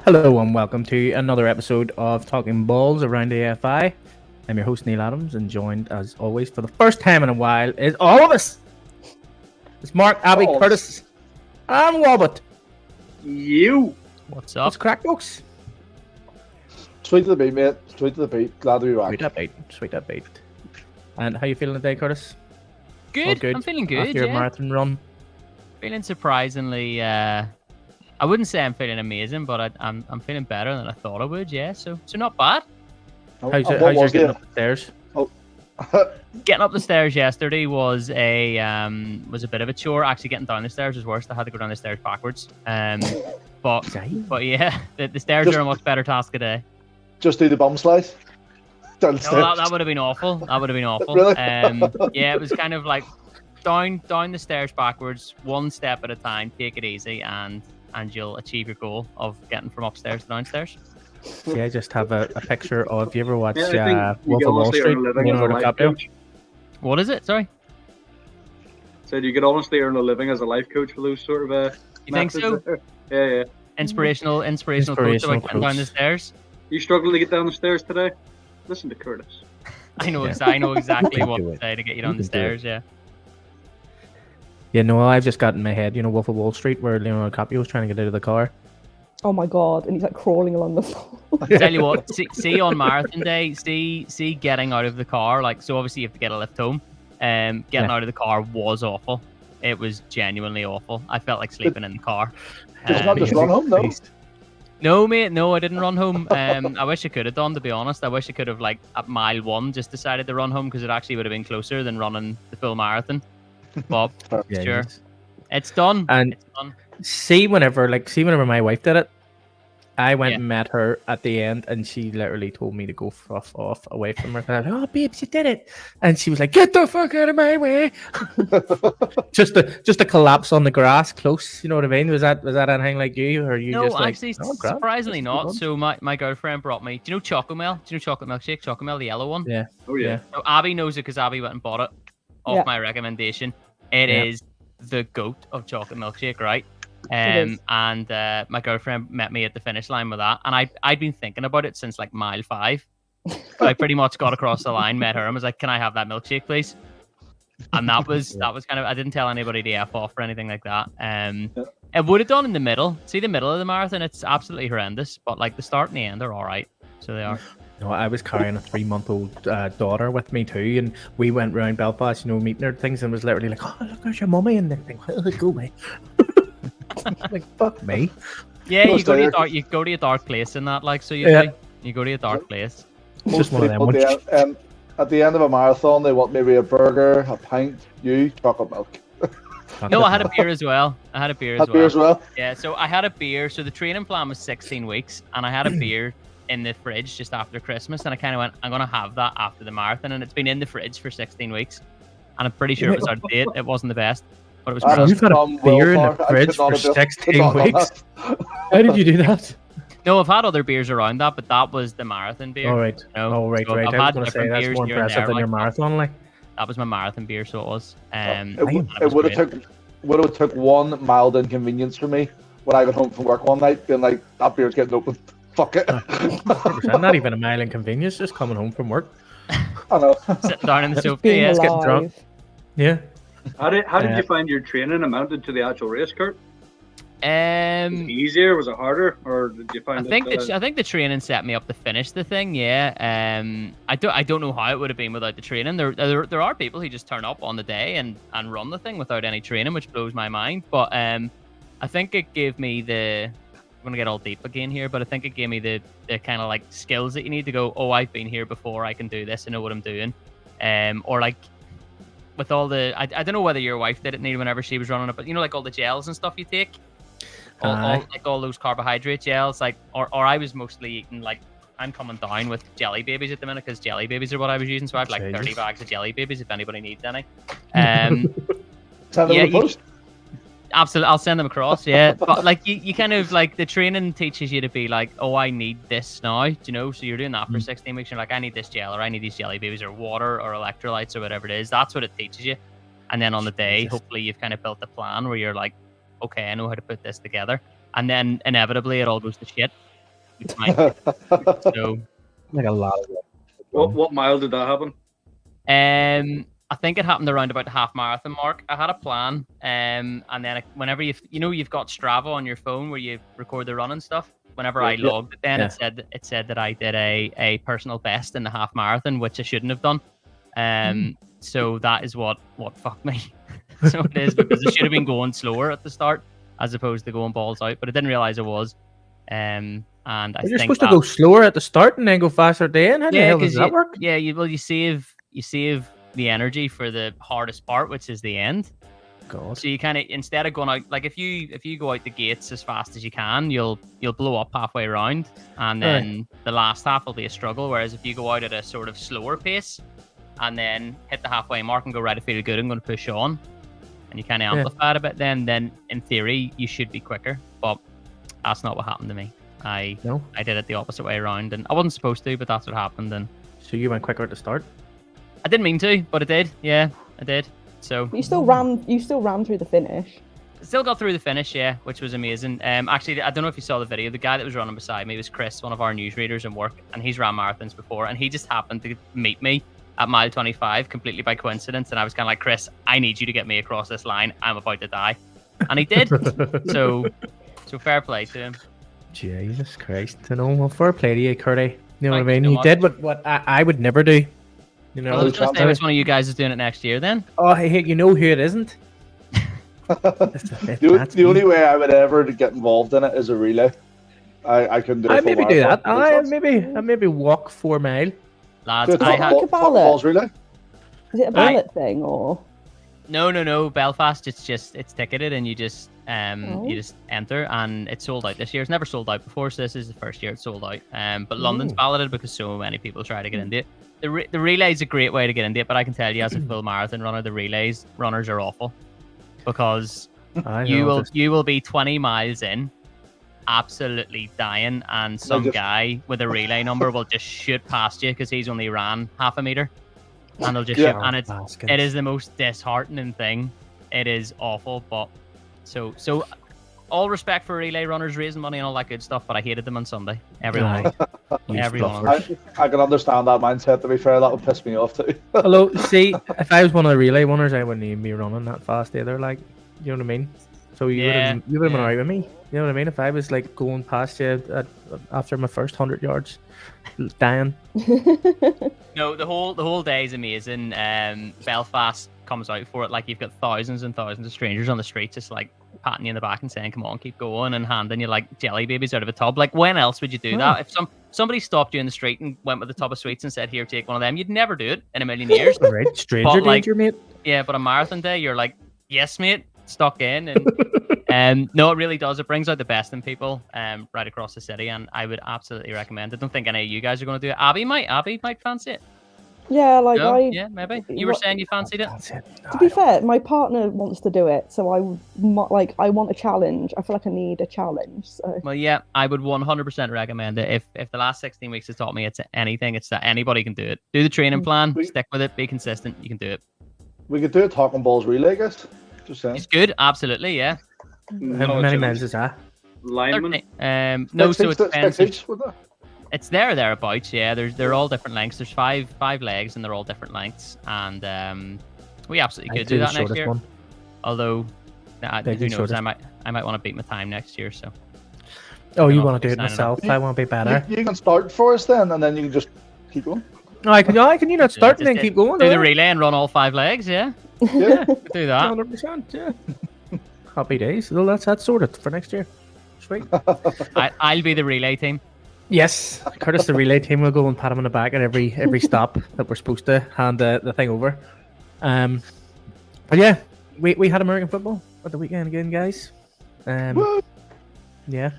Hello and welcome to another episode of Talkin Balls around the AFI. I'm your host Neil Adams, and joined as always for the first time in a while is all of us. It's Mark, Abby, Balls. Curtis, and Robert. You. What's up? What's crack, folks? Sweet to the beat, mate. Sweet to the beat. Glad to be back. Sweet that bait. And how you feeling today, Curtis? All Good. I'm feeling good. After your Yeah. marathon run. Feeling surprisingly. I wouldn't say I'm feeling amazing, but I'm feeling better than I thought I would. Yeah. So not bad. How's What your was getting it? up the stairs? Getting up the stairs yesterday was a bit of a chore. Actually, getting down the stairs was worse. I had to go down the stairs backwards. But yeah, the stairs are a much better task today. Just do the bum slice. No, that would have been awful. That would have been awful. Really? Yeah, it was kind of like down the stairs backwards, one step at a time. Take it easy, and you'll achieve your goal of getting from upstairs to downstairs. Yeah, I just have a picture of. You ever watch Yeah, I think you Wolf could of Wall honestly Street? earn a living as a Leonardo life DiCaprio? coach. What is it? Sorry. Said you could honestly earn a living as a life coach for those sort of You think so? methods there. Yeah. Inspirational coach about getting down the stairs. You struggling to get down the stairs today? Listen to Curtis. I know, Yeah. I know exactly can what do to it. say to get you You down the can do it. stairs. Yeah. Yeah, no, I've just got in my head, Wolf of Wall Street, where Leonardo DiCaprio was trying to get out of the car. Oh my god, and he's like crawling along the floor. Tell you what, see on marathon day, see getting out of the car. Like, so obviously you have to get a lift home. Getting Yeah. out of the car was awful. It was genuinely awful. I felt like sleeping in the car. Did you not just Um, run home, though? No, mate, no, I didn't run home. I wish I could have done, to be honest. I wish I could have, like, at mile 1, just decided to run home because it actually would have been closer than running the full marathon. But Yeah, sure, yes. it's done. And It's done. see whenever my wife did it, I went Yeah. and met her at the end, and she literally told me to go fuff off away from her. And I was like, "Oh, babes, you did it!" And she was like, "Get the fuck out of my way!" just a collapse on the grass, close. You know what I mean? Was that anything like you, or you No, just like? actually, "Oh, grand, surprisingly just keep not. on." So my girlfriend brought me. Do you know Choco Mel? Do you know chocolate milkshake? Choco Mel, the yellow one. Yeah, Oh yeah. yeah. So Abby knows it because Abby went and bought it off Yeah. my recommendation. It Yeah. is the goat of chocolate milkshake, right? is. And my girlfriend met me at the finish line with that, and I'd been thinking about it since like mile 5. I pretty much got across the line, met her, and was like, "Can I have that milkshake, please?" And that was kind of. I didn't tell anybody to F off or anything like that. It would have done in the middle. See the middle of the marathon, it's absolutely horrendous. But like the start and the end are all right. So they are. No, I was carrying a 3-month-old daughter with me too, and we went round Belfast, meeting her things, and was literally like, "Oh, look, there's your mummy," and they're like, "Go away." Like, fuck me. Yeah, you Most go to dire. you go to a dark place in that, like so Yeah. you go to a dark place. It's just one of them People ones. at the end of a marathon, they want maybe a burger, a pint, chocolate milk. No, I had a beer as well. Had beer as well. Yeah, so I had a beer. So the training plan was 16 weeks, and I had a beer in the fridge just after Christmas, and I kind of went, I'm gonna have that after the marathon, and it's been in the fridge for 16 weeks, and I'm pretty sure it was out of date. It wasn't the best, but it was. I brilliant. You've had a Well, beer in Mark, the I fridge could not for have done- 16 could not have done weeks. How did you do that? No, I've had other beers around that, but that was the marathon beer. All right. No, Oh, right, so right. I've I was had going to say different that's beers more here and impressive there, than your like, marathon, like. That was my marathon beer, so it was. It would have took one mild inconvenience for me when I got home from work one night, being like, that beer's getting open. Fuck it. 100%, not even a mile inconvenience, just coming home from work. I know. Sitting down in the sofa. Being Yeah, Let's get drunk. alive. Yeah. How did Yeah. you find your training amounted to the actual race, Kurt? Was it um, easier? Was it harder, or did you I find think it? I think the training set me up to finish the thing. Yeah. I don't know how it would have been without the training. There are people who just turn up on the day and run the thing without any training, which blows my mind. But I think it gave me the. I'm gonna get all deep again here, but I think it gave me the kind of like skills that you need to go. Oh, I've been here before. I can do this. I know what I'm doing. Or like with all the. I don't know whether your wife did it, Neil, whenever she was running it, but like all the gels and stuff you take. All those carbohydrate gels, like, or I was mostly eating, like, I'm coming down with jelly babies at the minute because jelly babies are what I was using. So I have like 30 Jesus. bags of jelly babies if anybody needs any. Send them Yeah, in the you- post. Absolutely, I'll send them across. Yeah, but like you kind of like the training teaches you to be like, oh, I need this now. So you're doing that for 16 weeks. You're like, I need this gel, or I need these jelly babies, or water, or electrolytes, or whatever it is. That's what it teaches you. And then on the day, Jesus. hopefully, you've kind of built a plan where you're like, okay, I know how to put this together. And then inevitably, it all goes to shit. It's fine. So, Like a lot of What mile did that happen? I think it happened around about the half marathon mark. I had a plan, and then whenever you've got Strava on your phone where you record the run and stuff. Whenever I logged it, then it said that I did a personal best in the half marathon, which I shouldn't have done. So that is what fucked me. So it is, because I should have been going slower at the start as opposed to going balls out, but I didn't realize I was. And I You're think supposed to go slower at the start and then go faster at the end. How the hell does that work? Yeah, you save the energy for the hardest part, which is the end. God. So you kind of, instead of going out, like if you go out the gates as fast as you can, you'll blow up halfway around, and then the last half will be a struggle. Whereas if you go out at a sort of slower pace and then hit the halfway mark and go, right, I feel good, I'm going to push on, and you kind of amplify it a bit, then in theory you should be quicker. But that's not what happened to me. I did it the opposite way around, and I wasn't supposed to, but that's what happened. And so you went quicker at the start? I didn't mean to, but I did. Yeah, I did. So you still ran through the finish. Still got through the finish, yeah, which was amazing. Actually, I don't know if you saw the video. The guy that was running beside me was Chris, one of our newsreaders in work, and he's ran marathons before, and he just happened to meet me at mile 25 completely by coincidence, and I was kind of like, Chris, I need you to get me across this line. I'm about to die, and he did. so fair play to him. Jesus Christ! Well, fair play to you, Curdy. You know Thank what I mean? you so He much. did what I would never do. You know, Well, I was going to say which one of you guys is doing it next year then. Oh, hey, you know who it isn't? The only way I would ever get involved in it is a relay. I couldn't do it. I maybe do that. I maybe walk 4 mile. Lads, Talkin like a ballot. Balls relay. Is it a ballot thing or? No. Belfast, it's ticketed, and you just enter, and it's sold out this year. It's never sold out before, so this is the first year it's sold out. But London's balloted because so many people try to get into it. The relay is a great way to get into it, but I can tell you, as a full marathon runner, the relays runners are awful, because you will be 20 miles in, absolutely dying, and some guy with a relay number will just shoot past you because he's only ran half a meter, and they'll just shoot, and it is the most disheartening thing. It is awful, but so all respect for relay runners raising money and all that good stuff, but I hated them on Sunday. Everyone. Everyone. I can understand that mindset, to be fair. That would piss me off too. Hello, see, if I was one of the relay runners, I wouldn't even be running that fast either. Like, you know what I mean? So you would have been alright with me. You know what I mean? If I was like going past you after my first 100 yards, dying. No, the whole day is amazing. Belfast comes out for it. Like, you've got thousands and thousands of strangers on the street just like patting you in the back and saying, come on, keep going, and handing you like jelly babies out of a tub. Like, when else would you do that? If somebody stopped you in the street and went with a tub of sweets and said, here, take one of them, you'd never do it in a million years. Right, stranger danger, mate. Yeah, but a marathon day, you're like, yes, mate, stuck in. And no, it really does. It brings out the best in people right across the city, and I would absolutely recommend it. I don't think any of you guys are going to do it. Abby might fancy it. Yeah, like no? Yeah, maybe. You were saying you fancied it? To be fair, my partner wants to do it, so I want a challenge. I feel like I need a challenge. So. Well, yeah, I would 100% recommend it. If the last 16 weeks has taught me it's anything, it's that anybody can do it. Do the training plan, stick with it, be consistent. You can do it. We could do a Talkin Balls relay, guys. Just saying. It's good, absolutely, yeah. How many miles is that? Lineman. No, so it depends. It's there or thereabouts, yeah. They're all different lengths. There's five legs, and they're all different lengths. And we absolutely could do that next year. Although, who knows? I might want to beat my time next year. So. Oh, you want to do it myself? I want to be better. You can start for us then, and then you can just keep going. No, I can. You not start and then keep going? Do the relay and run all 5 legs, yeah. Yeah, do that. 100%. Yeah. Happy days. Well, that's sorted for next year. Sweet. I'll be the relay team. Yes, Curtis, the relay team will go and pat him on the back at every stop that we're supposed to hand the thing over. But yeah, we had American football at the weekend again, guys. Yeah.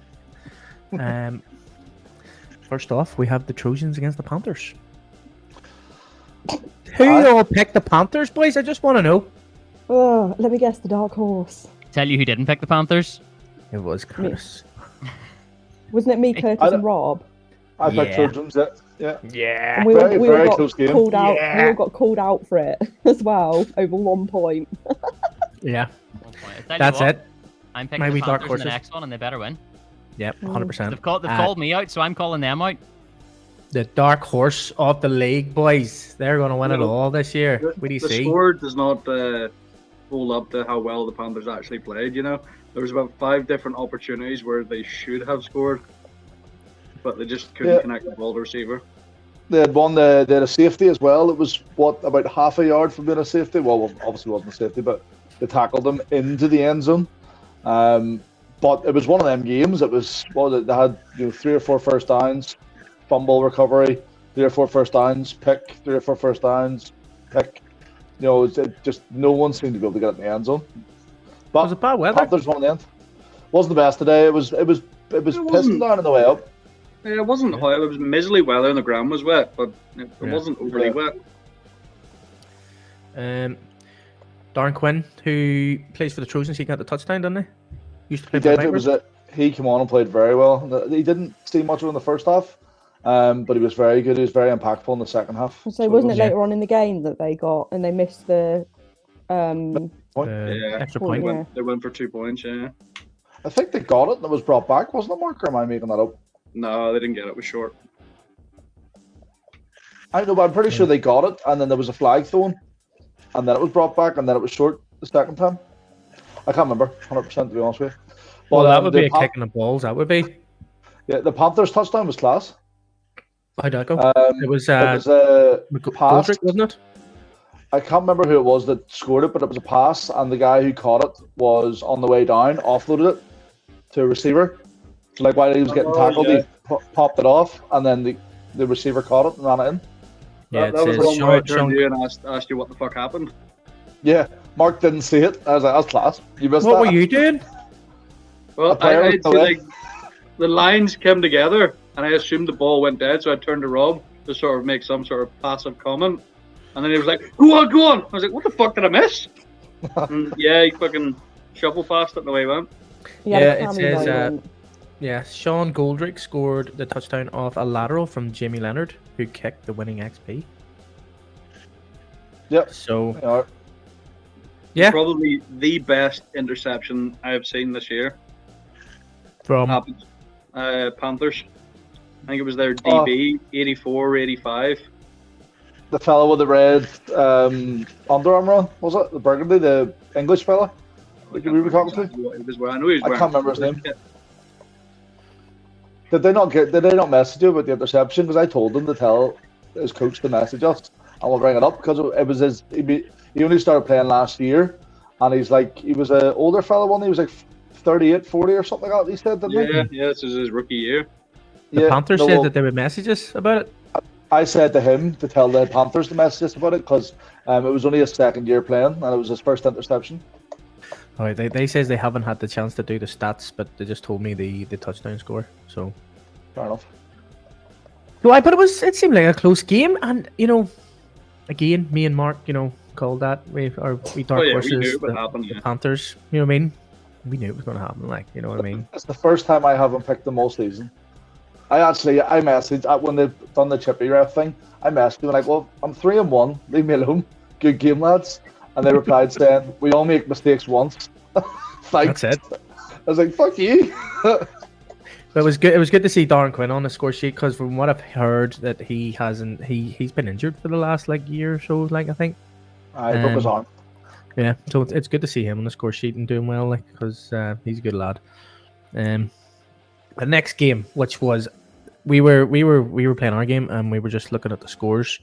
First off, we have the Trojans against the Panthers. Who all picked the Panthers, boys? I just want to know. Oh, let me guess, the dark horse. Tell you who didn't pick the Panthers? It was Curtis. Wasn't it me, Curtis, and Rob? I picked Trojans. Yeah. Yeah. And we all got close game. Called out. We all got called out for it as well over 1 point. Yeah. 1 point. That's it. I'm picking the Panthers in the next one, and they better win. Yep, 100%. They've called me out, so I'm calling them out. The dark horse of the league, boys. They're going to win it all this year. What do you The see? score does not hold up to how well the Panthers actually played. There was about 5 different opportunities where they should have scored, but they just couldn't connect the ball to receiver. They had a safety as well. It was about half a yard from being a safety. Well, obviously it wasn't a safety, but they tackled them into the end zone. But it was one of them games. It was they had 3 or 4 first downs, fumble recovery, 3 or 4 first downs, pick, 3 or 4 first downs, pick. It just no one seemed to be able to get it in the end zone. But Was it bad weather? Panthers won in the end. Wasn't the best today. It was pissing down on the way up. Yeah, it wasn't hot. It was miserly weather and the ground was wet, but it wasn't overly wet. Darren Quinn, who plays for the Trojans, he got the touchdown, didn't he? Used to play He for did. the He came on and played very well. He didn't see much of it in the first half, but he was very good. He was very impactful in the second half. So wasn't it later on in the game that they got and they missed the extra point. Yeah. They went for 2 points, yeah. I think they got it and it was brought back, wasn't it, Mark? Or am I making that up? No, they didn't get it. It was short. I know, but I'm pretty sure they got it, and then there was a flag thrown, and then it was brought back, and then it was short the second time. I can't remember 100% to be honest with you. But, Well, that would be a kick in the balls. That would be. Yeah, the Panthers touchdown was class. How'd that go? It was pass. Goldrick, wasn't it? I can't remember who it was that scored it, but it was a pass, and the guy who caught it was on the way down, offloaded it to a receiver. So, like, while he was getting tackled, he popped it off, and then the receiver caught it and ran it in. Yeah, that was the one where I turned to you and asked you what the fuck happened. Yeah, Mark didn't see it. I was like, that's class. You missed What that. were you doing? Well, I'd see, like, the lines came together, and I assumed the ball went dead, so I turned to Rob to sort of make some sort of passive comment. And then he was like, go on! I was like, what the fuck did I miss? And he fucking shuffle past it and away he went. It says, Sean Goldrick scored the touchdown off a lateral from Jamie Leonard, who kicked the winning XP. Yep. So, yeah. Probably the best interception I have seen this year. From Panthers. I think it was their DB, 84, 85. The fellow with the red Under Armour on, was it? The burgundy, the English fella? We were talking to? I can't remember his name. Did they not message you about the interception? Because I told them to tell his coach to message us, and we'll bring it up because it was he only started playing last year, and he was an older fella one. He was like 38, 40 or something like that. He said, didn't he? Yeah, this is his rookie year. The Panthers said that they would message us about it. I said to him to tell the Panthers to message us about it because it was only his second year playing, and it was his first interception. All right, they says they haven't had the chance to do the stats, but they just told me the touchdown score. So fair enough. But it seemed like a close game, and again, me and Mark, called that we dark horses. We knew it would happen, the Panthers. You know what I mean? We knew it was going to happen. Like, you know what I mean? It's the first time I haven't picked them all season. I messaged when they've done the chippy ref thing. I messaged them like, well, I'm 3-1. Leave me alone. Good game, lads. And they replied saying, we all make mistakes once. Thanks. That's it. I was like, fuck you. But it was good. It was good to see Darren Quinn on the score sheet because from what I've heard, that he's been injured for the last year or so. I think. He broke his arm. Yeah, so it's good to see him on the score sheet and doing well, because he's a good lad. The next game, which was we were playing our game and we were just looking at the scores,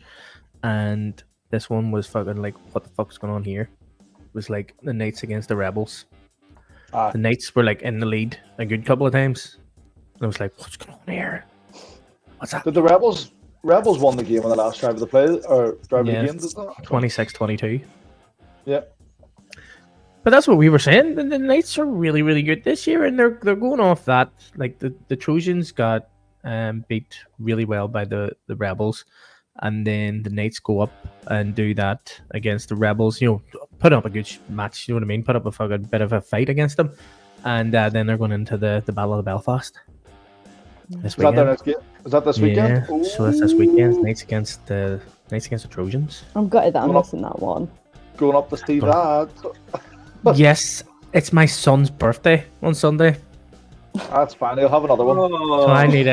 and this one was fucking what the fuck's going on here? It was like the Knights against the Rebels. The Knights were in the lead a good couple of times. And I was like, what's going on here? What's that? Did the Rebels won the game on the last drive of the play or drive of the game? 26-22. Yeah. But that's what we were saying. The Knights are really, really good this year, and they're going off that. The Trojans got beat really well by the Rebels, and then the Knights go up and do that against the Rebels. Put up a good match. You know what I mean? Put up a fucking bit of a fight against them, and then they're going into the Battle of Belfast this weekend. Is that this weekend? Yeah, so that's this weekend. Knights against the Trojans. I'm gutted that I'm missing that one. Going up to see that. Yes, it's my son's birthday on Sunday. That's fine. I'll have another one. Oh, So I need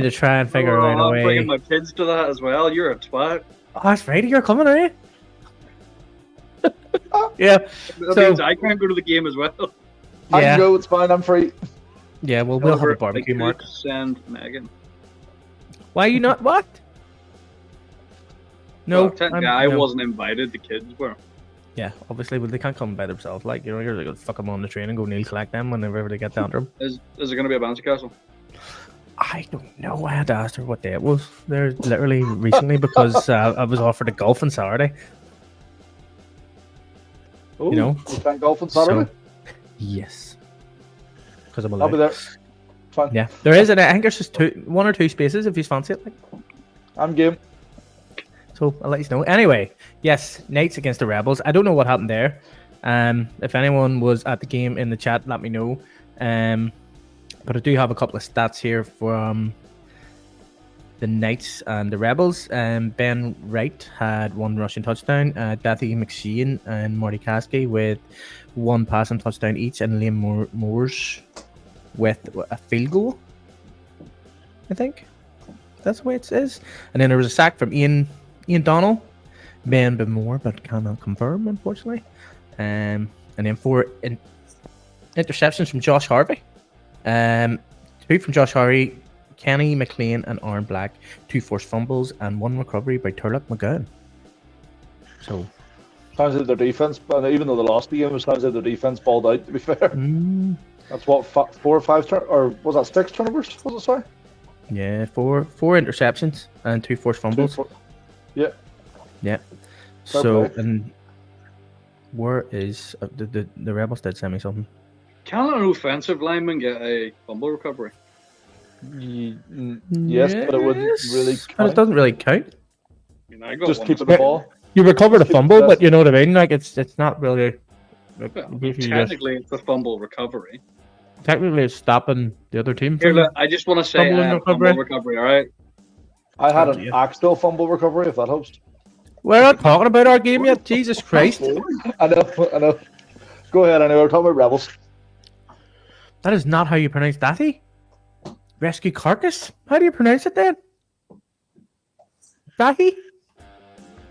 to try and figure out a I'm way. bringing my kids to that as well. You're a twat. Oh, that's right. You're coming, are you? Yeah. That So- means I can't go to the game as well. I Yeah. can go. It's fine. I'm free. Yeah. Well, we'll have a However, barbecue, I Mark. could send Megan. Why are you not? What? No. Well, technically, I no. wasn't invited. The kids were. Yeah, obviously, but they can't come by themselves. Like, you're gonna fuck them on the train and go kneel collect them whenever they get down to them. Is it going to be a bouncy castle? I don't know. I had to ask her what day it was. There, literally recently, because I was offered a golf on Saturday. Oh, You know? we playing golf on Saturday. Yes, because I'm I'll be allowed. there. Fine. Yeah, there is, and I think there's just one or two spaces if you fancy it. Like, I'm game. so I'll let you know. Anyway, yes, Knights against the Rebels. I don't know what happened there. If anyone was at the game in the chat, let me know. But I do have a couple of stats here from the Knights and the Rebels. Ben Wright had 1 rushing touchdown. Dathy McShane and Marty Caskey with 1 passing touchdown each, and Liam Moores with a field goal. I think that's the way it is. And then there was a sack from Ian Donnell, Ben Bemore, but cannot confirm, unfortunately. And then 4 interceptions from Josh Harvey. 2 from Josh Harvey, Kenny McLean and Aaron Black, 2 forced fumbles, and 1 recovery by Turlock McGowan. So, Sounds like their defense, but even though they lost the game, it sounds like their defense balled out. To be fair, that's what 4 or 5 or was that 6 turnovers? Was it sorry? yeah, 4 interceptions and 2 forced fumbles. Yeah. Yeah. Fair So, play. and where is the Rebels did send me something. Can an offensive lineman get a fumble recovery? Yes, but it wouldn't really But it count. doesn't really count. I mean, I got Just one. keeping the ball. You recover the Keep fumble, the- but you know what I mean. Like it's not really. Like, Well, basically just- technically, it's a fumble recovery. technically, it's stopping the other team. Here, From, look, I just want to say Fumble and fumble recovery. recovery, all right? I had an Yeah. actual fumble recovery, if that helps. We're not talking about our game yet. Jesus Christ, I know. Go ahead, anyway. We're talking about Rebels. that is not how you pronounce Dathy. Rescue Carcass. How do you pronounce it then? Dathy.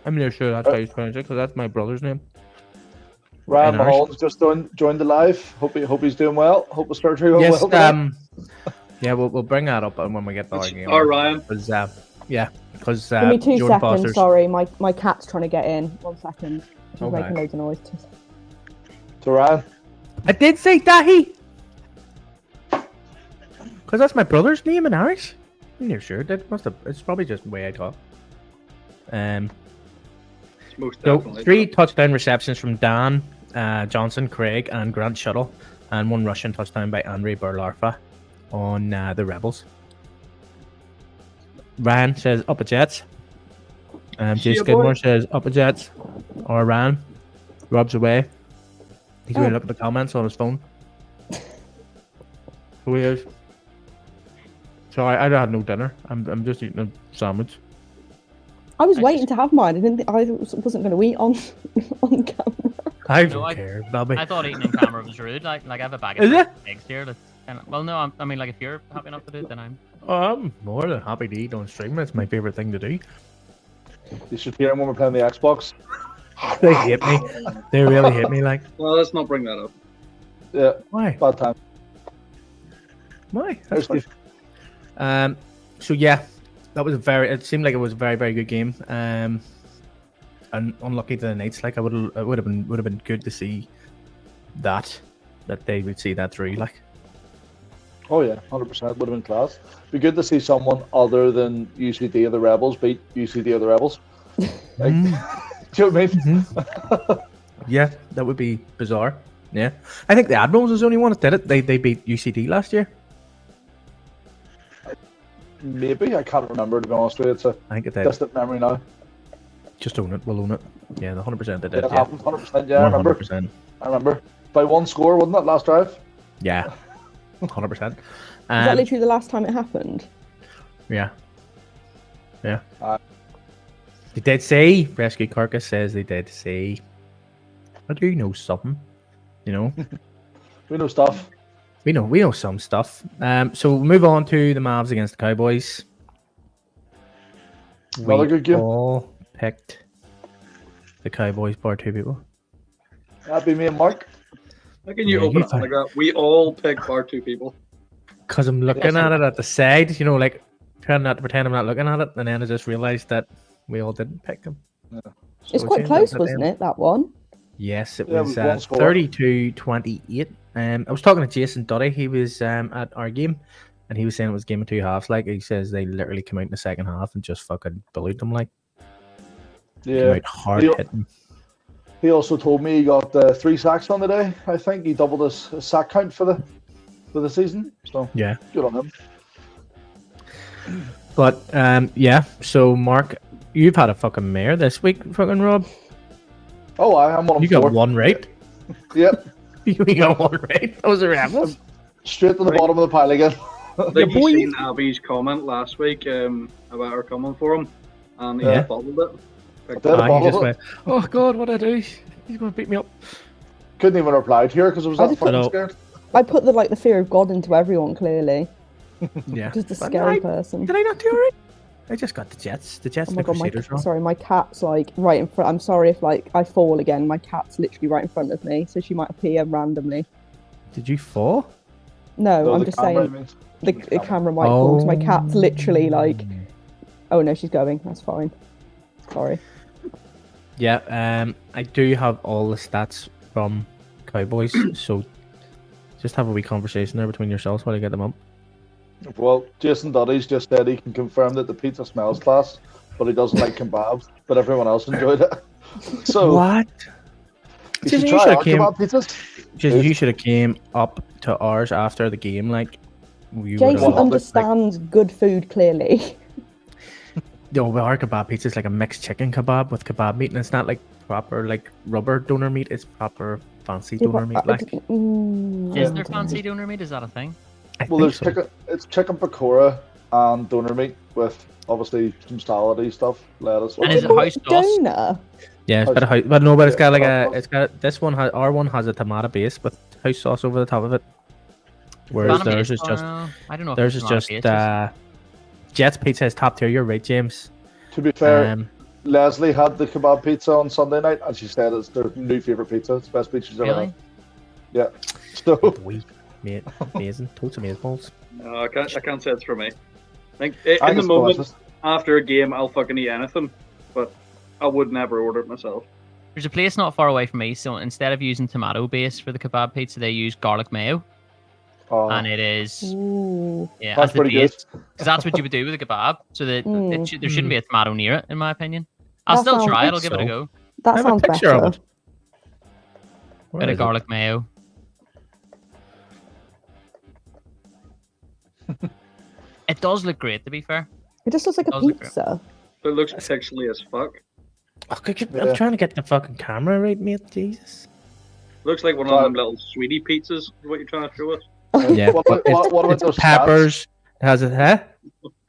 I'm not sure that's how you pronounce it because that's my brother's name. Ryan In Irish. Mahomes just joined the live. Hope he's doing well. Hope his surgery went Yes. well. today. Yeah, we'll bring that up when we get to our game. All right, Ryan. Because because Give me 2 Jordan seconds. Foster's. Sorry, my cat's trying to get in. 1 second. She's Okay. making loads of noise. To Ryan. I did say Dahi. Because that's my brother's name in Irish. I'm not sure. That must have. It's probably just the way I talk. Most So definitely. 3 touchdown receptions from Dan Johnson, Craig, and Grant Shuttle, and 1 rushing touchdown by Andre Burlarfa on the Rebels. Ryan says up a Jets. Jay See ya, Skidmore boy. says up a Jets. Or Ryan. Rob's away. He's away Oh. looking at the comments on his phone. Who he is. So I had no dinner. I'm just eating a sandwich. I was I waiting just- to have mine. I didn't. I wasn't going to eat on on camera. I No, don't I- care, Bobby. I thought eating in camera was rude. Like I have a bag of Is it? eggs here. That's well, no, I mean, like if you're happy enough to do it, then I'm. I'm more than happy to eat on stream. It's my favorite thing to do. You should hear him when we're playing the Xbox. They hate me. They really hate me. Like, Well, let's not bring that up. Yeah, why? bad time. Why? That's There's fine. So yeah, that was it seemed like it was a very, very good game. And unlucky to the Knights. Like, it would have been good to see that they would see that through. Like, Oh yeah, 100% would have been class. Be good to see someone other than UCD or the Rebels beat UCD or the Rebels. Like, do you know what I mean? yeah, that would be bizarre. Yeah, I think the Admirals was the only one that did it. They beat UCD last year. Maybe, I can't remember, to be honest with you. It's a I think it did. distant memory now. Just own it. We'll own it. Yeah, the 100% they did. It Yeah, happened, 100%, yeah, I remember. 100%. I remember. By 1 score, wasn't it, last drive? Yeah, 100%. Is that literally the last time it happened? Yeah. Yeah. Uh, They did say, Rescue Carcass says they did say, I do know something, you know? We know stuff. We know some stuff. So we'll move on to the Mavs against the Cowboys. Another good game. All picked the Cowboys, bar 2 people. That'd be me and Mark. How can you open it like that? We all pick bar 2 people. Because I'm looking at it at the side, like trying not to pretend I'm not looking at it, and then I just realised that we all didn't pick them. Yeah. So It's quite close, wasn't it, that one? Yes, it Yeah, was it was one score. 32-28. I was talking to Jason Duddy. He was at our game, and he was saying it was a game of 2 halves. Like, he says they literally came out in the second half and just fucking bullied them. Like, came Yeah. out hard hitting. He also told me he got 3 sacks on the day. I think he doubled his sack count for the season. So Yeah. good on him. But yeah. So Mark, you've had a fucking mare this week, fucking Rob. Oh, I'm on him. You got 1 right. Yep. You got 1 right. That was a rebel. Straight to the bottom of the pile again. I think you seen Abby's comment last week about her coming for him, and he bottled it. Did a He bottle just it. went, oh God, what did I do? He's going to beat me up. Couldn't even reply to her because I was I that just- fucking Hello. scared. I put the fear of God into everyone, clearly. Yeah. Just a But scary I- person. Did I not do it right? I just got the Jets. The Jets Oh and my the god, Crusaders wrong. sorry, my cat's right in front. I'm sorry if I fall again. My cat's literally right in front of me, so she might appear randomly. Did you fall? No, No, I'm the just camera, saying I mean. the camera might fall because my cat's literally oh no, she's going. That's fine. Sorry. Yeah, I do have all the stats from Cowboys, so just have a wee conversation there between yourselves while I get them up. Well, Jason Duddy's just said he can confirm that the pizza smells class, but he doesn't like kebabs, but everyone else enjoyed it. So What? you Jason, should you try should've our came- kebab pizzas. You should have came up to ours after the game, like you would Jason Well, have. understands good food clearly. No, but our kebab pizza is like a mixed chicken kebab with kebab meat, and it's not like proper like rubber donor meat. It's proper fancy donor meat. Like, Is there fancy donor meat? Is that a thing? I Well, think there's so. chicken. It's chicken pakora and donor meat with obviously some salady stuff, lettuce. And is it house sauce? Donor. Yeah, it's got a house, but no, but it's got like Yeah, it's got this one. Our one has a tomato base with house sauce over the top of it, whereas Banana theirs based is just or- I don't know. If theirs it's is tomato just based. Jets Pizza is top tier. You're right, James. To be fair, Um, Leslie had the kebab pizza on Sunday night, and she said it's their new favorite pizza. It's the best pizza she's ever Really? had. Yeah. So boy, mate, amazing, totes of balls. No, I can't say it's for me. Like I in the guess moment delicious. after a game, I'll fucking eat anything, but I would never order it myself. There's a place not far away from me, so instead of using tomato base for the kebab pizza, they use garlic mayo, and it is Ooh. yeah, That's as the pretty good. base, because that's what you would do with a kebab. So that there shouldn't be a tomato near it, in my opinion. I'll That still sounds try it. like I'll give it a so. go. That I have a sounds picture of better. it. Where Bit of is it? garlic mayo. It does look great, to be fair. It just looks like a Does look great. pizza. It looks pixely as fuck. Oh, I'm Yeah. trying to get the fucking camera right, mate. Jesus. Looks like one of them little sweetie pizzas. Is what you're trying to show us? Yeah. What but about- what about it's those peppers? It has it, huh?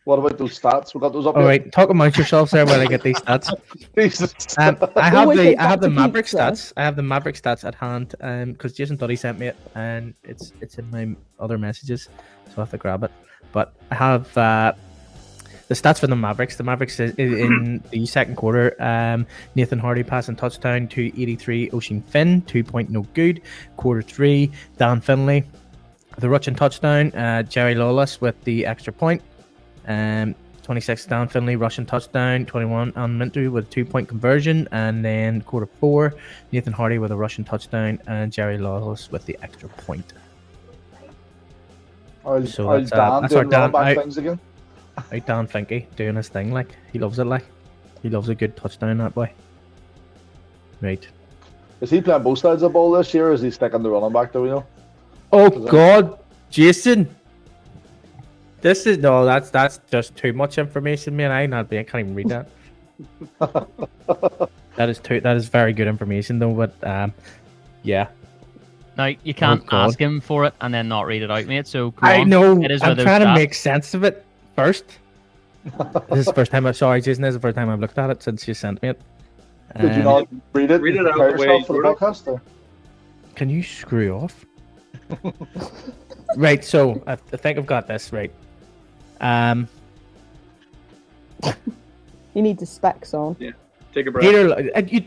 What about those stats? We got those up All yet? right, talk amongst yourselves there while I get these stats. Jesus. I have Always the goes I have back the to Maverick pizza. stats. I have the Maverick stats at hand, because Jason Duddy sent me it, and it's in my other messages, so I have to grab it. But I have the stats for the Mavericks. The Mavericks is in the second quarter. Nathan Hardy passing touchdown to 83. Ocean Finn 2 point no good. Quarter 3. Dan Finley the rushing touchdown. Jerry Lawless with the extra point. 26 Dan Finley rushing touchdown. 21 Ann Mintu with a 2-point conversion, and then quarter 4 Nathan Hardy with a rushing touchdown and Jerry Lawless with the extra point. So Old that's Dan our doing Dan. running back things again. Out Dan Finky doing his thing, like he loves it, like he loves a good touchdown, that boy. Right. Is he playing both sides of the ball this year, or is he sticking the running back? Do we know? Oh God, Jason. This is that's just too much information, man. I can't even read that. That is very good information though, but yeah. Now you can't God. ask him for it and then not read it out, mate. So come I on. know. It is I'm one of those trying to stats. make sense of it first. This is the first time Jason. This is the first time I've looked at it since you sent me it. Did you not read it? Read it and out prepare the way yourself for the you wrote it. podcast? Or? Can you screw off? Right, so I think I've got this right. You need the specs on. Take a breath. Peter,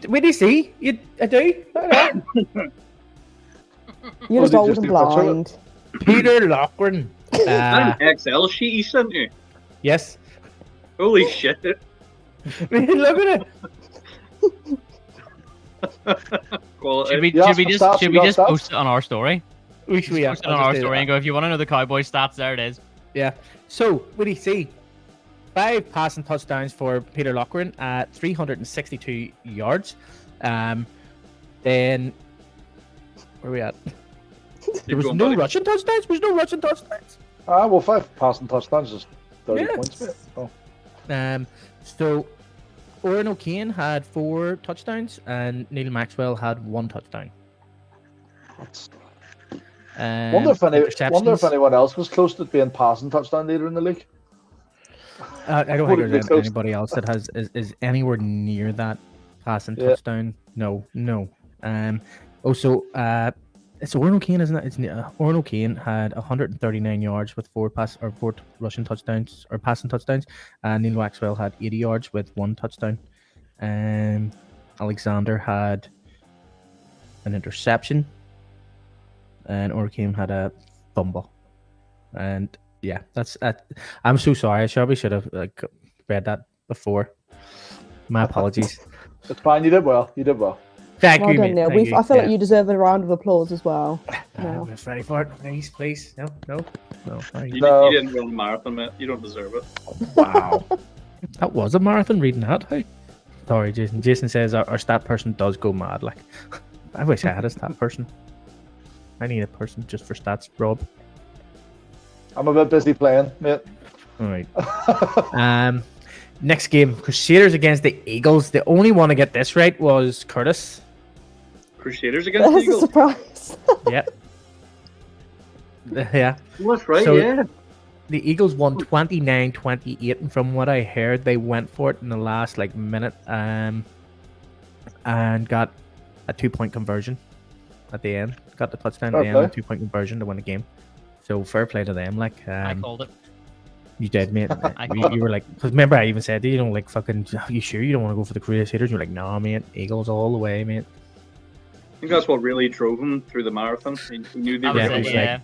what do you see? I do. You're just did you old just and do a picture of it? blind. Peter Lochran. That an XL sheet he sent you. Yes. Holy shit. Look at it. Quality. Should we You asked for just stats, should you we got just stats? post it on our story? We should Post it on our story and go, if you want to know the Cowboys stats, there it is. Yeah. So, what do you see? 5 passing touchdowns for Peter Lochran at 362 yards. Then, where are we at? There was no rushing touchdowns. There was no rushing touchdowns. Well, 5 passing touchdowns is 30 Yeah. points, mate. Oh. So, Oren O'Kane had 4 touchdowns and Neil Maxwell had 1 touchdown. That's... Wonder if interceptions. anyone else was close to being passing touchdown leader in the league. I don't Would think it there's be close? anybody else that is anywhere near that passing Yeah. touchdown. No. Also, it's Oren O'Kane, isn't it? It's Oren O'Kane had 139 yards with 4 rushing touchdowns or passing touchdowns, and Neil Maxwell had 80 yards with 1 touchdown. Alexander had an interception, and Oren O'Kane had a fumble. And yeah, that's. I'm so sorry. I probably should have read that before. My apologies. It's fine. You did well. You did well. Thank Well you, done, mate. Neil. Thank I feel Yeah. like you deserve a round of applause as well. I'm just ready for it. Please. No. Thank you. No. You didn't run a marathon, mate. You don't deserve it. Wow. That was a marathon reading that. Hey. Sorry, Jason. Jason says our stat person does go mad. Like, I wish I had a stat person. I need a person just for stats, Rob. I'm a bit busy playing, mate. All right. Next game, Crusaders against the Eagles. The only one to get this right was Curtis. Crusaders against the That's a Eagles. surprise. Yep. Yeah. That's right, So- yeah. The Eagles won 29-28, and from what I heard, they went for it in the last minute, and got a 2-point conversion at the end. Got the touchdown at the Fair end, and a play. 2-point conversion to win the game. So fair play to them. I called it. You did, mate. I you were like, because remember I even said, you know, fucking, are you sure you don't want to go for the Crusaders? You're like, nah, mate. Eagles all the way, mate. I think that's what really drove him through the marathon. He knew they That were was Yeah, going it, it's to yeah.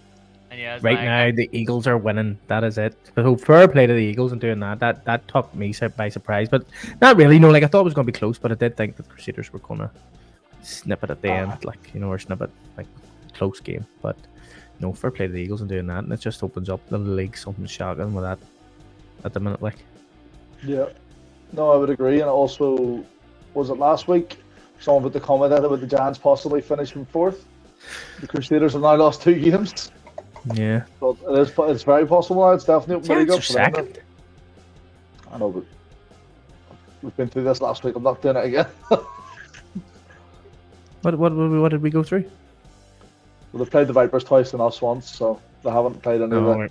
And yeah, it's Right like- now, the Eagles are winning. That is it. So fair play to the Eagles and doing that. That took me by surprise, but not really. No, I thought it was going to be close, but I did think the Crusaders were going to snip it at the end, or snip it close game. But no, fair play to the Eagles and doing that, and it just opens up the league something shocking with that at the minute. Yeah. No, I would agree. And also, was it last week? Someone put the comment out about the Giants possibly finishing 4th. The Crusaders have now lost 2 games. Yeah, So it's very possible now. It's definitely open the league Giants up are for them. second. I know, but we've been through this last week. I'm not doing it again. What did we go through? Well, they've played the Vipers twice and us once, so they haven't played any of the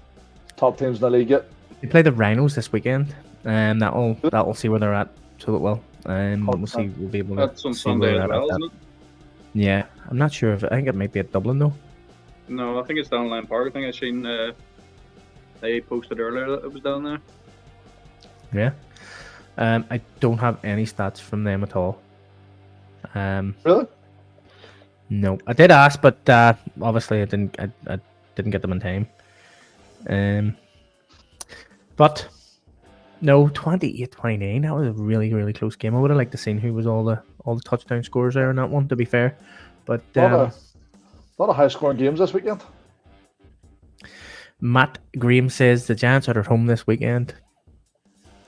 top teams in the league yet. They play the Rhinos this weekend, and that'll see where they're at. So it will, and we'll see. We'll be able to That's on see where Sunday they're as at well, that. isn't it? Yeah, I'm not sure if I think it might be at Dublin though. No, I think it's down Lime Park. I think I seen they posted earlier that it was down there. Yeah. I don't have any stats from them at all. Really? No, I did ask, but obviously I didn't get them in time. But no, 28-29. That was a really, really close game. I would have liked to seen who was all the touchdown scorers there in that one. To be fair, but A lot of high scoring games this weekend. Matt Graham says the Giants are at home this weekend.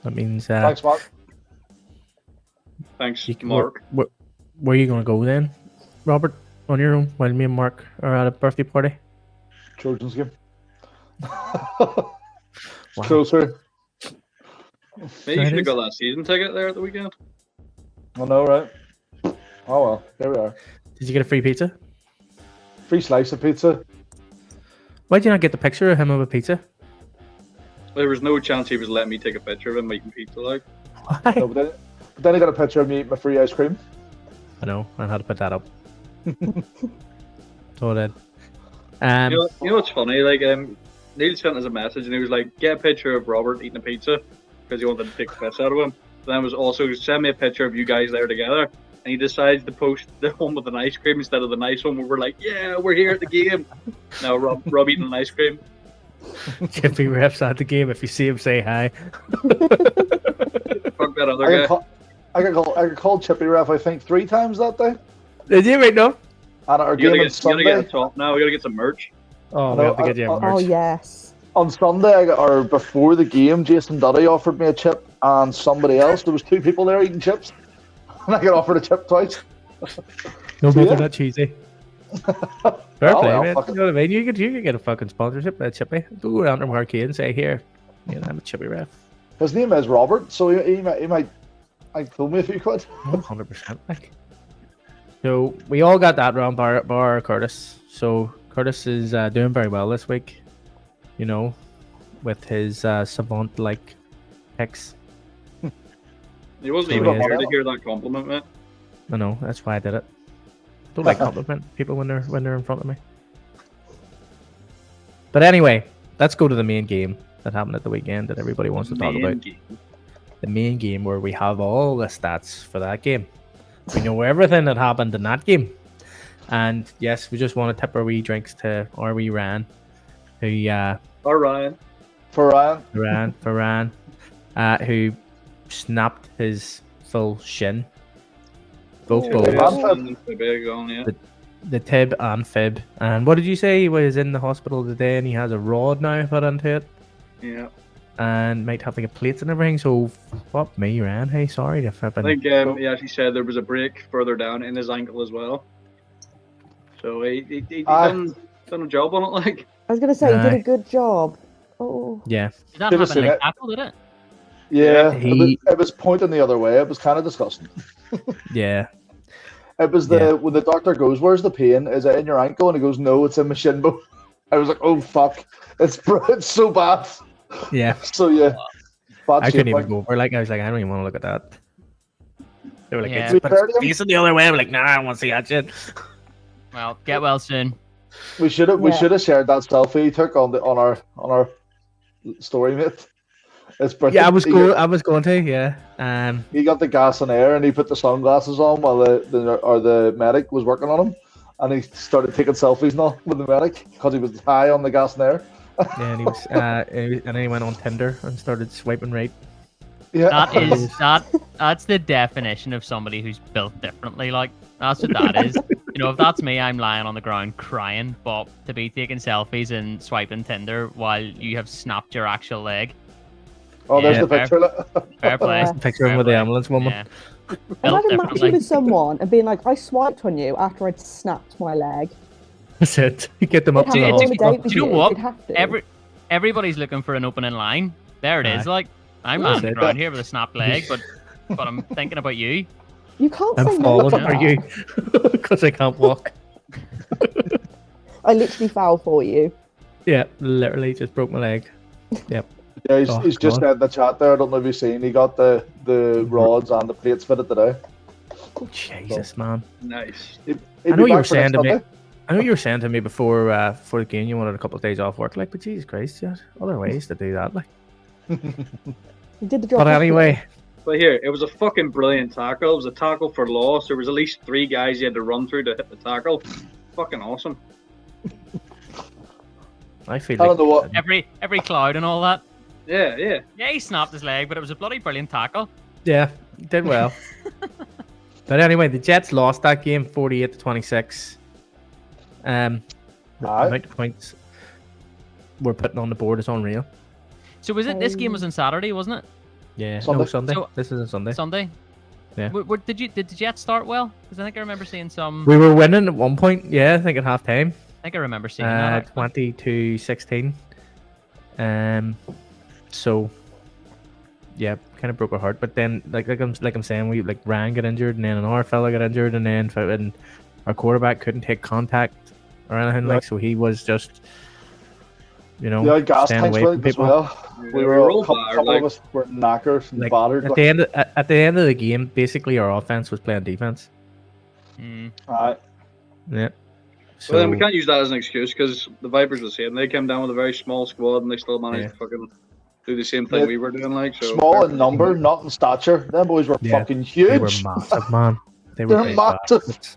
That means Thanks, Mark. Thanks, you can- Mark. Where are you going to go then, Robert? On your own, while me and Mark are at a birthday party. Trojans game. It's Wow. closer. Maybe you That should have is- got that season ticket there at the weekend. I know, right? Oh well, here we are. Did you get a free pizza? Free slice of pizza. Why did you not get the picture of him with a pizza? There was no chance he was letting me take a picture of him eating pizza. Like, Why? No, but then I got a picture of me eating my free ice cream. I know. I had to put that up. So I did. You know what's funny? Like, Neil sent us a message and he was like, "Get a picture of Robert eating a pizza," because he wanted to take the piss out of him. But then was also send me a picture of you guys there together. And he decides to post the one with an ice cream instead of the nice one where we're like, "Yeah, we're here at the game." No, Rob eating an ice cream. Chippy refs at the game. If you see him, say hi. Fuck that other guy. I got called Chippy ref, I think, 3 times that day. Did you right now? And our You game on gotta Sunday. get a top now. We gotta get some merch. Oh, we have to get you a merch. Oh yes. On Sunday, or before the game, Jason Duddy offered me a chip, and somebody else. There was 2 people there eating chips, and I got offered a chip twice. No, So, but yeah. that cheesy. Fair Oh, play, well, man. fuck You it. know what I mean? You could get a fucking sponsorship by Chippy. Go around to Marquee and say, "Here, I'm a Chippy ref." His name is Robert, so he might kill me if he could. 100%. Like. So we all got that round, bar Curtis. So Curtis is doing very well this week. You know, with his savant-like picks. He wasn't So even he is. here to hear that compliment, man. I know, that's why I did it. Don't like compliment people when they're in front of me. But anyway, let's go to the main game that happened at the weekend that everybody wants to talk about. The main game where we have all the stats for that game. We know everything that happened in that game. And yes, we just want to tip our wee drinks to our wee Ryan, who Or Ryan. For Ryan. Ryan, who snapped his full shin. Both Oh, goals. yeah. The tib and fib. And what did you say? He was in the hospital today and he has a rod now put into it. Yeah. And might have to get plates and everything. So fuck me, Ryan. Hey, sorry if I've I been... think he actually said there was a break further down in his ankle as well. So he done a job on it, like. I was gonna say he did Aye. a good job. Oh. Yeah. Did that Should've happen seen like it. tackle, did it? Yeah, He- it was pointing the other way. It was kind of disgusting. Yeah. It was when the doctor goes, "Where's the pain? Is it in your ankle?" And he goes, "No, it's in my shin bone." I was like, "Oh fuck, it's so bad." Yeah. So yeah, bad I couldn't shape, even like. go over. Like, I was like, I don't even want to look at that. They were like, Yeah. it's but it's facing the other way. I'm like, nah, I don't want to see that shit. Well, get well soon. We should have shared that selfie he took on our story, mate. It's brilliant. Yeah, I was going to, yeah. He got the gas and air, and he put the sunglasses on while the medic was working on him, and he started taking selfies now with the medic because he was high on the gas and air. Yeah, and he was, and then he went on Tinder and started swiping right. Yeah, That's the definition of somebody who's built differently. Like, that's what that is. You know, if that's me, I'm lying on the ground crying. But to be taking selfies and swiping Tinder while you have snapped your actual leg, Oh, there's Yeah, the picture. fair play. Yeah. Picture him with the ambulance woman. Yeah. Built Imagine matching differently. with someone and being like, I swiped on you after I'd snapped my leg. That's it. Get them up I'd to have the to go on a hospital. date with Do you know you. what? You'd have to. Everybody's looking for an opening line. There it is. Aye. Like, I'm That's lying it. around here with a snapped leg, but I'm thinking about you. You can't say I'm no falling to for that. you because I can't walk. I literally fell for you. Yeah, literally just broke my leg. Yep. Yeah, Oh, he's just God. in the chat there. I don't know if you've seen. He got the rods and the plates fitted today. Jesus, man. Nice. He'd I know be you were back for saying next to me. Sunday. I know you were saying to me before the game you wanted a couple of days off work. Like, but Jesus Christ, yeah, other ways to do that. Like, You did the job. but properly. anyway, But here, it was a fucking brilliant tackle. It was a tackle for loss. There was at least 3 guys you had to run through to hit the tackle. Fucking awesome. I feel I like don't know what. Every cloud and all that. Yeah, yeah. Yeah, he snapped his leg, but it was a bloody brilliant tackle. Yeah, did well. But anyway, the Jets lost that game 48-26. The Aye. amount of points we're putting on the board is unreal. So was it? This game was on Saturday, wasn't it? Yeah, Sunday. no, Sunday. So- This is a Sunday. Sunday. Yeah. Did the Jets start well? Because I think I remember seeing some. We were winning at one point. Yeah, I think at half time. I think I remember seeing that. 20-16. So yeah, kind of broke our heart. But then, like I'm saying, we like Ryan got injured, and then another fella got injured, and then and our quarterback couldn't take contact or anything like. So he was just, you know, Yeah, gas staying tanks away with from it as people. well. We were all a couple like, of us were knackers and Like, battered. at the end of the game, basically our offense was playing defense. Mm. Aye. Yeah. So Well, then we can't use that as an excuse because the Vipers were saying they came down with a very small squad and they still managed to fucking do the same thing we were doing. Like small in number, not in stature. Them boys were fucking huge. They were massive, man. They're massive.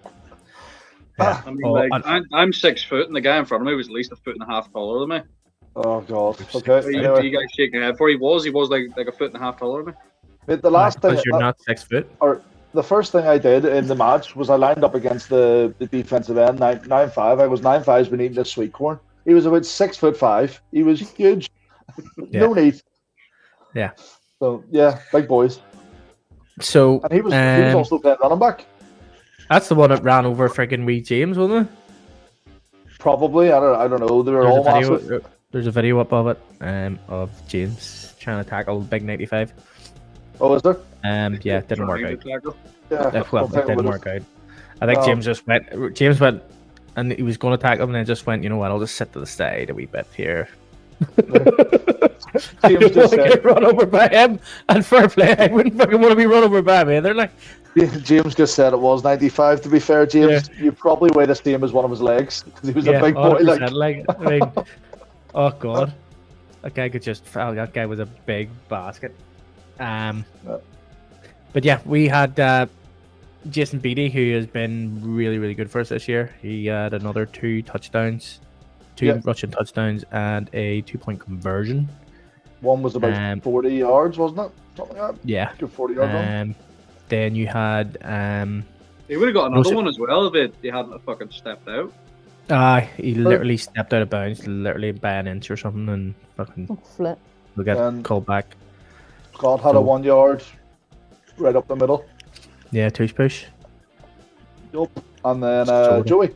Yeah. I mean, I'm 6 foot, and the guy in front of me was at least a foot and a half taller than me. Oh god. Okay. Anyway. You guys shaking your head for he was like a foot and a half taller than me. Mate, the last thing, because you're not 6 foot. Or the first thing I did in the match was I lined up against the defensive end 9'5". I was 9'5's been eating this sweet corn. He was about 6'5". He was huge. No need. Yeah. So yeah, big boys. So and he was also playing running back. That's the one that ran over friggin' wee James, wasn't it? Probably. I don't know. They were all massive. There's a video up of it, of James trying to tackle Big 95. Oh, is there? Yeah, it didn't work out. Yeah, it didn't work out. I think James went, and he was going to tackle him, and then just went, you know what? I'll just sit to the side a wee bit here. James just get run over by him, and fair play, I wouldn't fucking want to be run over by him either. Like, James just said it was 95. To be fair, James, you probably weigh the same as one of his legs because he was a big boy. Like, I mean, oh god, that guy was a big basket. But yeah, we had Jason Beattie, who has been really, really good for us this year. He had another 2 touchdowns, 2 rushing touchdowns, and a 2-point conversion. One was about 40 yards, wasn't it? Something like that. Yeah. 40 yards on. Then you had he would have got another one as well if he hadn't have fucking stepped out. He literally stepped out of bounds, literally by an inch or something, and fucking flip. We got called back. Scott had a 1 yard right up the middle. Yeah, push. Yup. And then Joey.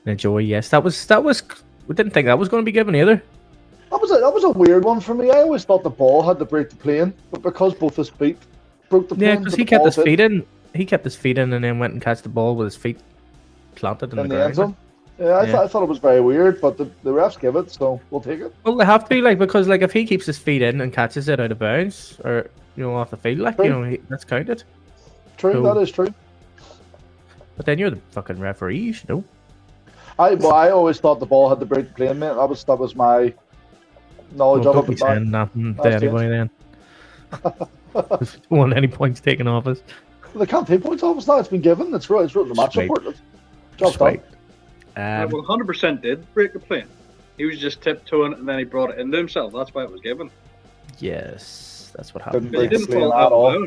And Joey, yes, that was. We didn't think that was going to be given either. That was a weird one for me. I always thought the ball had to break the plane, but because both his feet broke the plane. Yeah, because he kept his feet in. He kept his feet in and then went and catch the ball with his feet planted in the end zone. Yeah, I thought it was very weird, but the refs give it, so we'll take it. Well, they have to, because if he keeps his feet in and catches it out of bounds or off the field, that's counted. True, so, that is true. But then you're the fucking referee, you should know. I always thought the ball had to break the plane, mate. That was my knowledge of it. Don't be saying nothing to anybody then. Don't want any points taken off us. They can't take points off us now. It's been given. It's written in the match report. Job done. Well, 100% did break the plane. He was just tiptoeing and then he brought it into himself. That's why it was given. Yes, that's what happened. He didn't fall out at all.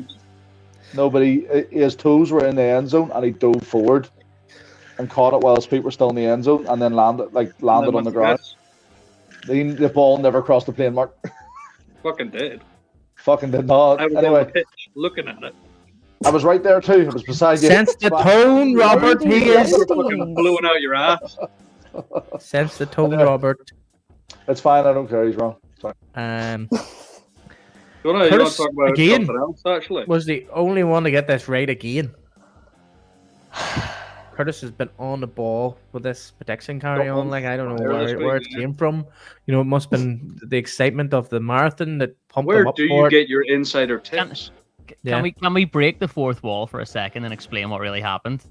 Nobody. His toes were in the end zone and he dove forward and caught it while his feet were still in the end zone and then landed on the ground. The ball never crossed the plane, Mark. Fucking did. Fucking did not. I was anyway, on the pitch looking at it. I was right there too. I was beside you. Sense the tone, Robert. He is fucking blowing out your ass. Sense the tone, Robert. It's fine. I don't care. He's wrong. It's fine. You want to talk about again, something else? Actually, was the only one to get this right again. Curtis has been on the ball with this prediction carry on. Like, I don't know where it came from. It must have been the excitement of the marathon that pumped him up. Where do you get your insider tips? Can we break the fourth wall for a second and explain what really happened?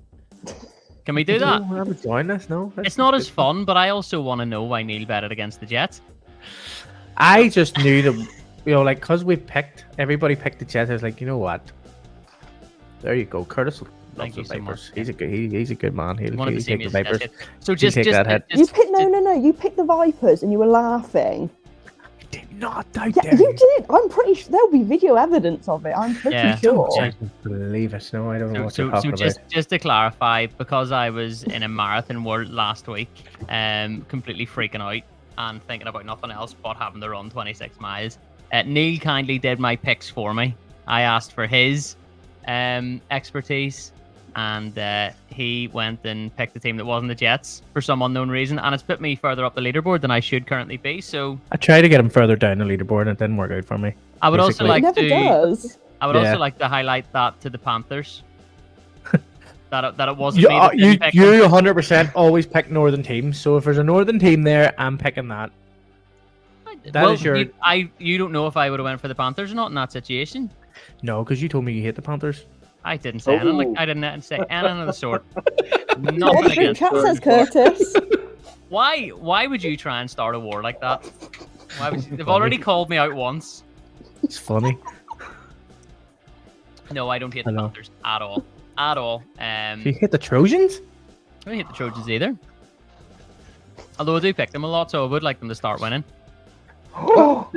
Can we do that? No, I would join this. No, it's not as fun, but I also want to know why Neil betted against the Jets. I just knew that, because everybody picked the Jets. I was like, you know what? There you go, Curtis. Thank you so Vipers. much. He's a good man. He'll take the Vipers. So just you picked you picked the Vipers and you were laughing. I did not. I you did. I'm pretty sure there'll be video evidence of it. I'm pretty sure. I don't believe it. No, I don't know what you're talking about. Just to clarify, because I was in a marathon world last week, completely freaking out and thinking about nothing else but having to run 26 miles. Neil kindly did my picks for me. I asked for his expertise, and he went and picked the team that wasn't the Jets for some unknown reason, and it's put me further up the leaderboard than I should currently be. So I tried to get him further down the leaderboard, and it didn't work out for me. I would also like to. I would also like to highlight that to the Panthers. that it wasn't me that didn't pick you 100% always pick northern teams. So if there's a northern team there, I'm picking that. You don't know if I would have went for the Panthers or not in that situation. No, because you told me you hate the Panthers. I didn't say anything. Like, I didn't say anything of the sort. What Nothing the group against. chat says, Curtis. Why would you try and start a war like that? Why would you? They've already called me out once. It's funny. No, I don't hate the I know. Panthers at all. At all. Do you hate the Trojans? I don't hate the Trojans either. Although I do pick them a lot, so I would like them to start winning. Oh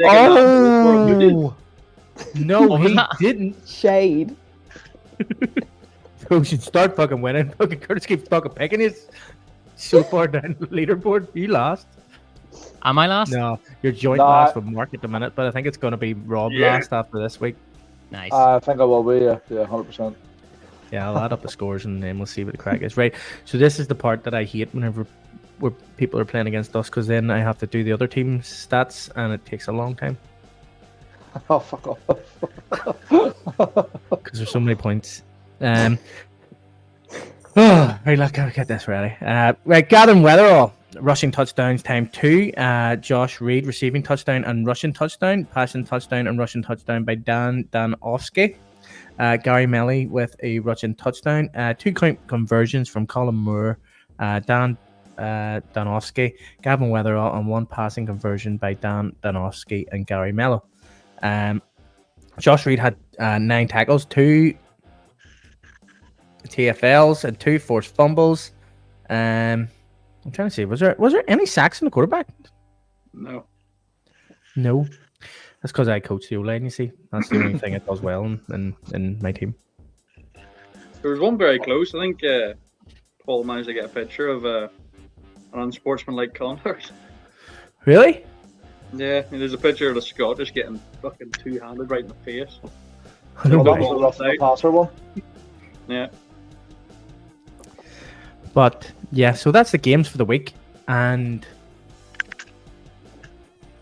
no, What was he that? didn't. Shade. Trojans start fucking winning. Fucking Curtis keeps fucking picking his so far down the leaderboard. You lost. Am I last? No, you're joint Nah. last with Mark at the minute, but I think it's going to be Rob last after this week. Nice. I think I will be. Yeah, 100%. Yeah, I'll add up the scores and then we'll see what the crack is. Right. So this is the part that I hate whenever people are playing against us, because then I have to do the other team's stats and it takes a long time Oh, fuck off. because there's so many points. Right, let's get this ready. Right, Gavin Weatherall, rushing touchdowns time 2. Josh Reed, receiving touchdown and rushing touchdown. Passing touchdown and rushing touchdown by Dan Danofsky. Gary Melly with a rushing touchdown. 2 conversions from Colin Moore, Dan Danofsky, Gavin Weatherall, and 1 passing conversion by Dan Danofsky and Gary Mello. Josh Reed had 9 tackles, 2 TFLs, and 2 forced fumbles. I'm trying to see, was there any sacks in the quarterback? No. No. That's because I coach the O-line, you see. That's the only thing it does well in my team. There was one very close. I think Paul managed to get a picture of an unsportsmanlike conduct. Really? Yeah, and there's a picture of the Scottish getting fucking two-handed right in the face. No That way. was the rough and the passer one. Yeah. But yeah, so that's the games for the week, and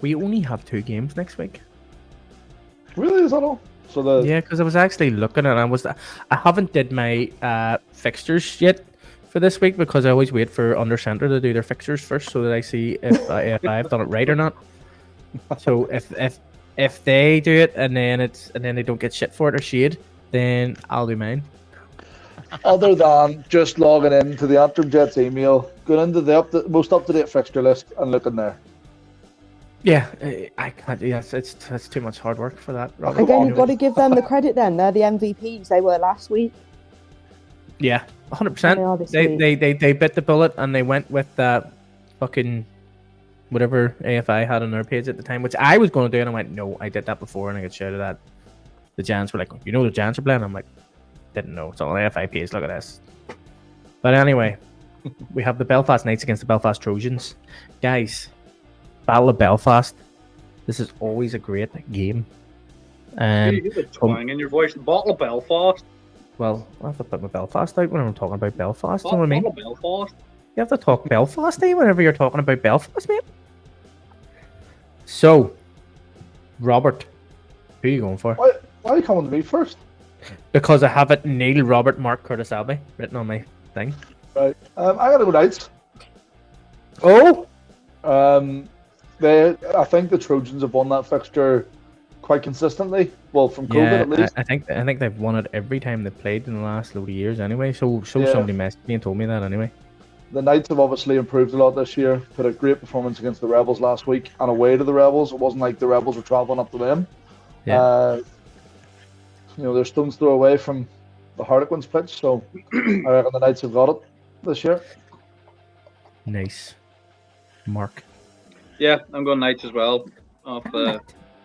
we only have 2 games next week. Really? Is that all? So Yeah, because I was actually looking and I haven't did my fixtures yet for this week, because I always wait for Under Centre to do their fixtures first so that I see if I've done it right or not. So if they do it and then they don't get shit for it or shade, then I'll do mine. other than just logging into the Antrim Jets email, going into the most up-to-date fixture list and looking there. Yeah, I can't. Yes, it's too much hard work for that. Robert. Again, you've got to give them the credit then. They're the MVPs. They were last week. Yeah, 100%. They are this They bit the bullet and they went with that fucking whatever AFI had on their page at the time, which I was going to do, and I went, no, I did that before, and I got shouted at. The Giants were like, you know the Giants are playing? I'm like, didn't know. It's on the AFI page. Look at this. But anyway, we have the Belfast Knights against the Belfast Trojans. Guys, Battle of Belfast. This is always a great game. You get the twang in your voice. Bottle of Belfast. Well, I have to put my Belfast out when I'm talking about Belfast. You know what I mean? Bottle of Belfast. You have to talk Belfast, whenever you're talking about Belfast, mate. So, Robert, who are you going for? Why are you coming to me first? Because I have it Neil, Robert, Mark, Curtis, Abbeigh written on my thing. Right. I gotta go Knights. Oh! I think the Trojans have won that fixture quite consistently. Well, from COVID Yeah, at least. I think they've won it every time they've played in the last load of years anyway. So Yeah. somebody messaged me and told me that anyway. The Knights have obviously improved a lot this year. Put a great performance against the Rebels last week and away to the Rebels. It wasn't like the Rebels were travelling up to them. Yeah. They're stone's throw away from the Harlequins pitch, so I reckon the Knights have got it this year. Nice. Mark. Yeah, I'm going Knights as well.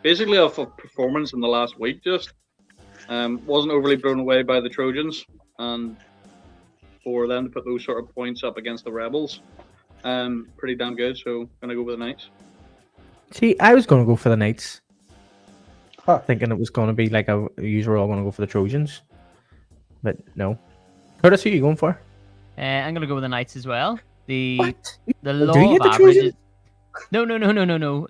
Basically off of performance in the last week, just wasn't overly blown away by the Trojans, and for them to put those sort of points up against the Rebels, pretty damn good. So gonna go with the Knights. See, I was going to go for the Knights. Huh. Thinking it was going to be like a usual, all going to go for the Trojans. But no. Curtis, who are you going for? I'm gonna go with the Knights as well. The What? law Do you of get the averages. Trojans? No.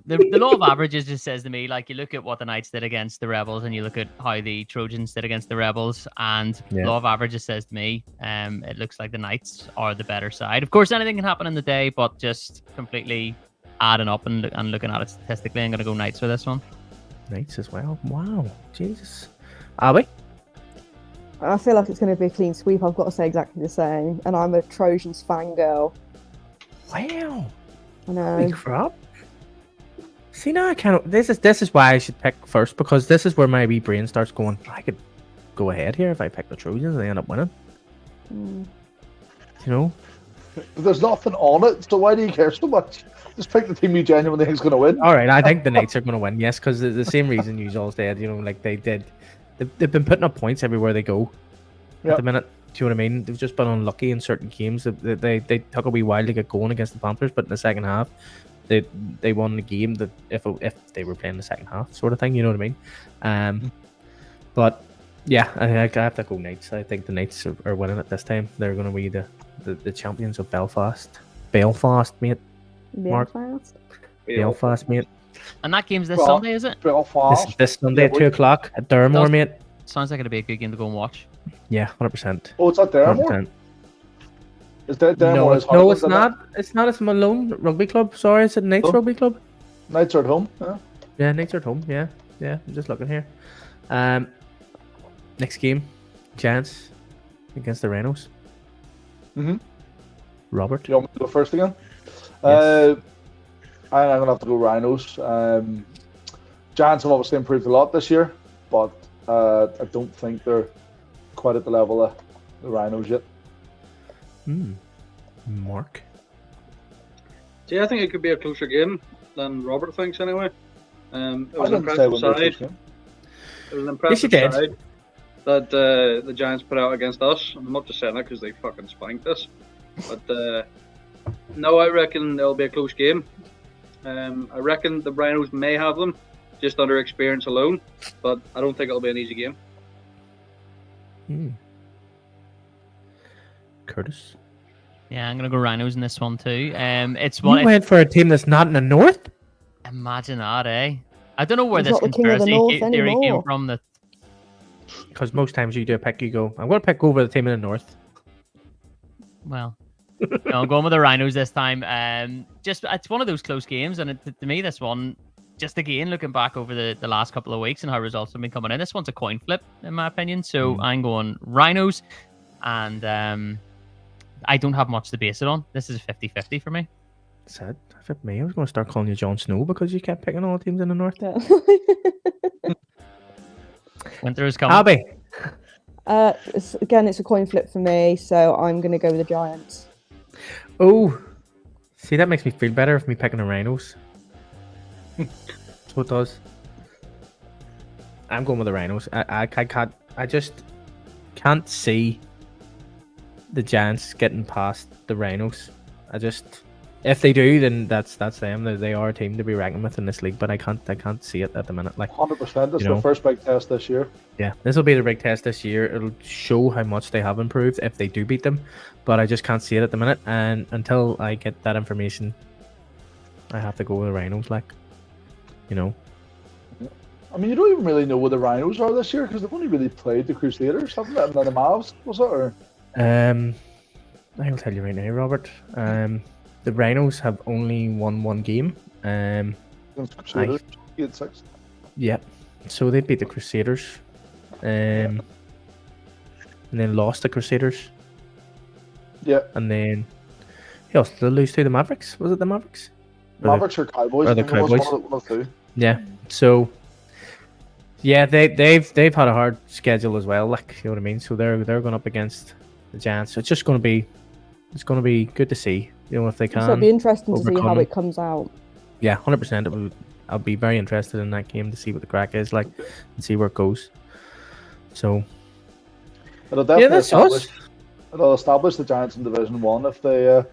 The law of averages just says to me, like, you look at what the Knights did against the Rebels, and you look at how the Trojans did against the Rebels, and Yeah. law of averages says to me, it looks like the Knights are the better side. Of course, anything can happen in the day, but just completely adding up and looking at it statistically, I'm gonna go Knights for this one. Knights as well. Wow. Jesus. Abbeigh? I feel like it's going to be a clean sweep. I've got to say exactly the same. And I'm a Trojans fangirl. Wow. I know. Holy crap. See, now I can't. This is why I should pick first, because this is where my wee brain starts going. I could go ahead here if I pick the Trojans and they end up winning. Mm. You know? But there's nothing on it, so why do you care so much? Just pick the team you genuinely think is going to win. All right, I think the Knights are going to win. Yes, because the same reason you all said. You know, like they did. They've been putting up points everywhere they go. At the minute, do you know what I mean? They've just been unlucky in certain games. They took a wee while to get going against the Panthers, but in the second half, they won the game. That if they were playing the second half, sort of thing. You know what I mean? But yeah, I have to go Knights. I think the Knights are winning it this time. They're going to be the champions of Belfast. Belfast, mate. Mark. Belfast, mate. And that game's this Sunday, is it? Belfast. This Sunday at 2 o'clock at Durmore, mate. Sounds like it'll be a good game to go and watch. Yeah, 100%. Oh, it's at Durmore? 100%. Is that Durmore? No, it's not. It's not. It's Malone Rugby Club. Sorry, it's a Knights Rugby Club. Knights are at home. Yeah, Knights are at home. Yeah. I'm just looking here. Next game, Giants against the Rhinos. Robert. Do you want me to go first again? Yes. I'm going to have to go Rhinos. Giants have obviously improved a lot this year, but I don't think they're quite at the level of the Rhinos yet. Mark. See, I think it could be a closer game than Robert thinks anyway. It was I an didn't say it impressive would be a close side. game. It was an Yes, you impressive did. side that the Giants put out against us. I'm not just saying that because they fucking spanked us. But no, I reckon it'll be a close game. I reckon the Rhinos may have them just under experience alone, but I don't think it'll be an easy game. Curtis. Yeah, I'm gonna go Rhinos in this one too. It's You one. went for a team that's not in the North? Imagine that, eh? I don't know where He's this not the king of the conspiracy North theory came anymore. from. That Because most times you do a pick, you go, I'm going to pick over the team in the North. well, no, I'm going with the Rhinos this time. Just it's one of those close games, and to me, this one, just again looking back over the last couple of weeks and how results have been coming in, this one's a coin flip in my opinion. So I'm going Rhinos, and I don't have much to base it on. This is a 50-50 for me. Sad. Flip me. I was going to start calling you Jon Snow because you kept picking all the teams in the North. Yeah. Winter is coming. Abbeigh. It's a coin flip for me, so I'm going to go with the Giants. Oh, see, that makes me feel better if me picking the Rhinos. That's what it does. I'm going with the Rhinos. I just can't see the Giants getting past the Rhinos. If they do, then that's them. They are a team to be reckoned with in this league, but I can't see it at the minute. Like 100%. That's you know. their first big test this year. Yeah, this will be the big test this year. It'll show how much they have improved if they do beat them, but I just can't see it at the minute. And until I get that information, I have to go with the Rhinos. Like, you know. I mean, you don't even really know where the Rhinos are this year because they've only really played the Crusaders, haven't they? And then the Mavs, was it? Or? I will tell you right now, Robert. The Rhinos have only won one game. Against Crusaders, 8-6. Yeah, so they beat the Crusaders, and then lost the Crusaders. Yeah. And then who else did they lose to? The Mavericks? Was it the Mavericks? Mavericks or Cowboys? or the I think it was Cowboys. one of the two. Yeah. So yeah, they've had a hard schedule as well. Like, you know what I mean. So they're going up against the Giants. So it's just going to be good to see. You know, if they can. So it'll be interesting to see how overcome. it comes out. Yeah, 100%. I'll be very interested in that game to see what the crack is like and see where it goes. So It'll definitely that's us. It'll establish the Giants in Division 1 if they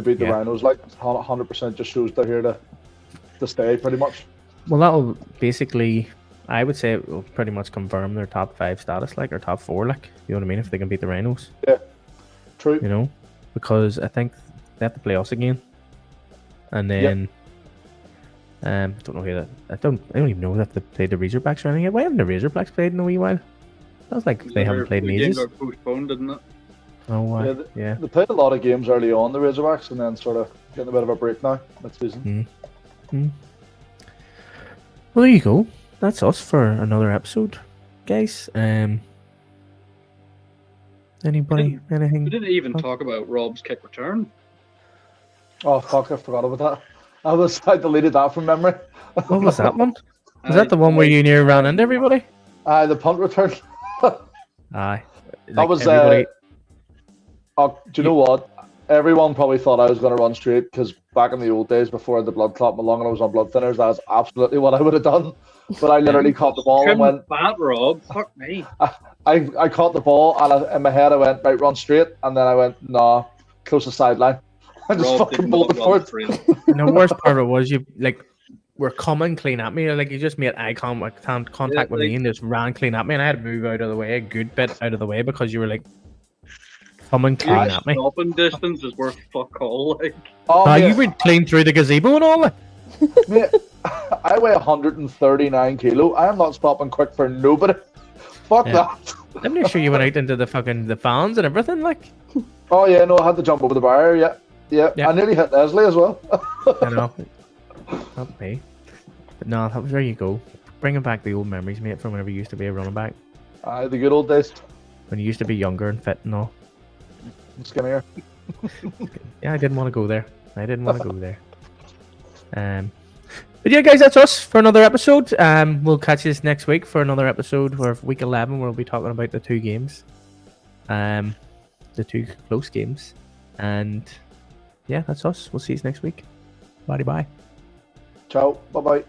beat the Yeah. Rhinos. Like 100% just shows they're here to stay pretty much. Well, that'll basically, I would say, it will pretty much confirm their top 5 status, like, or top 4, like, you know what I mean, if they can beat the Rhinos. Yeah, true. You know, because I think they have to play us again, and then I don't know who that. I don't even know if they played the Razorbacks or anything yet. Why haven't the Razorbacks played in a wee while? Sounds like they haven't played in The game ages. got postponed, didn't it? Oh, why? Yeah, They played a lot of games early on, the Razorbacks, and then sort of getting a bit of a break now next season. Well, there you go. That's us for another episode, guys. Anybody? Anything? We didn't even talk about Rob's kick return. Oh fuck! I forgot about that. I deleted that from memory. What was that one? Was that the one where you near ran into everybody? The punt return. Aye. That was. everybody. Do you know what? Everyone probably thought I was going to run straight because back in the old days before the blood clot along and I was on blood thinners, that's absolutely what I would have done. But I literally caught the ball and went. Fat Rob, fuck me. I caught the ball and in my head I went right, run straight, and then I went nah, close the sideline. I just Rob fucking did bolted not for run it. straight. And the worst part of it was you were coming clean at me, like you just made eye contact with me and just ran clean at me, and I had to move out of the way, a good bit out of the way, because you were like coming clean Your at me. stopping distance is worth fuck all. Like, Mate, You went clean through the gazebo and all that. mate, I weigh 139 kilo. I am not stopping quick for nobody. Fuck Yeah. that. I'm not sure you went out into the fans and everything, like. Oh yeah, no, I had to jump over the barrier. Yeah. Yeah. I nearly hit Leslie as well. I know. Not me. But no, that was, there you go. Bringing back the old memories, mate, from whenever you used to be a running back. The good old days. When you used to be younger and fit and all. Skinnier. Yeah, I didn't want to go there. But yeah, guys, that's us for another episode. We'll catch you next week for another episode for week 11, where we'll be talking about the two games. The two close games. And yeah, that's us. We'll see you next week. Bye. Ciao. Bye bye.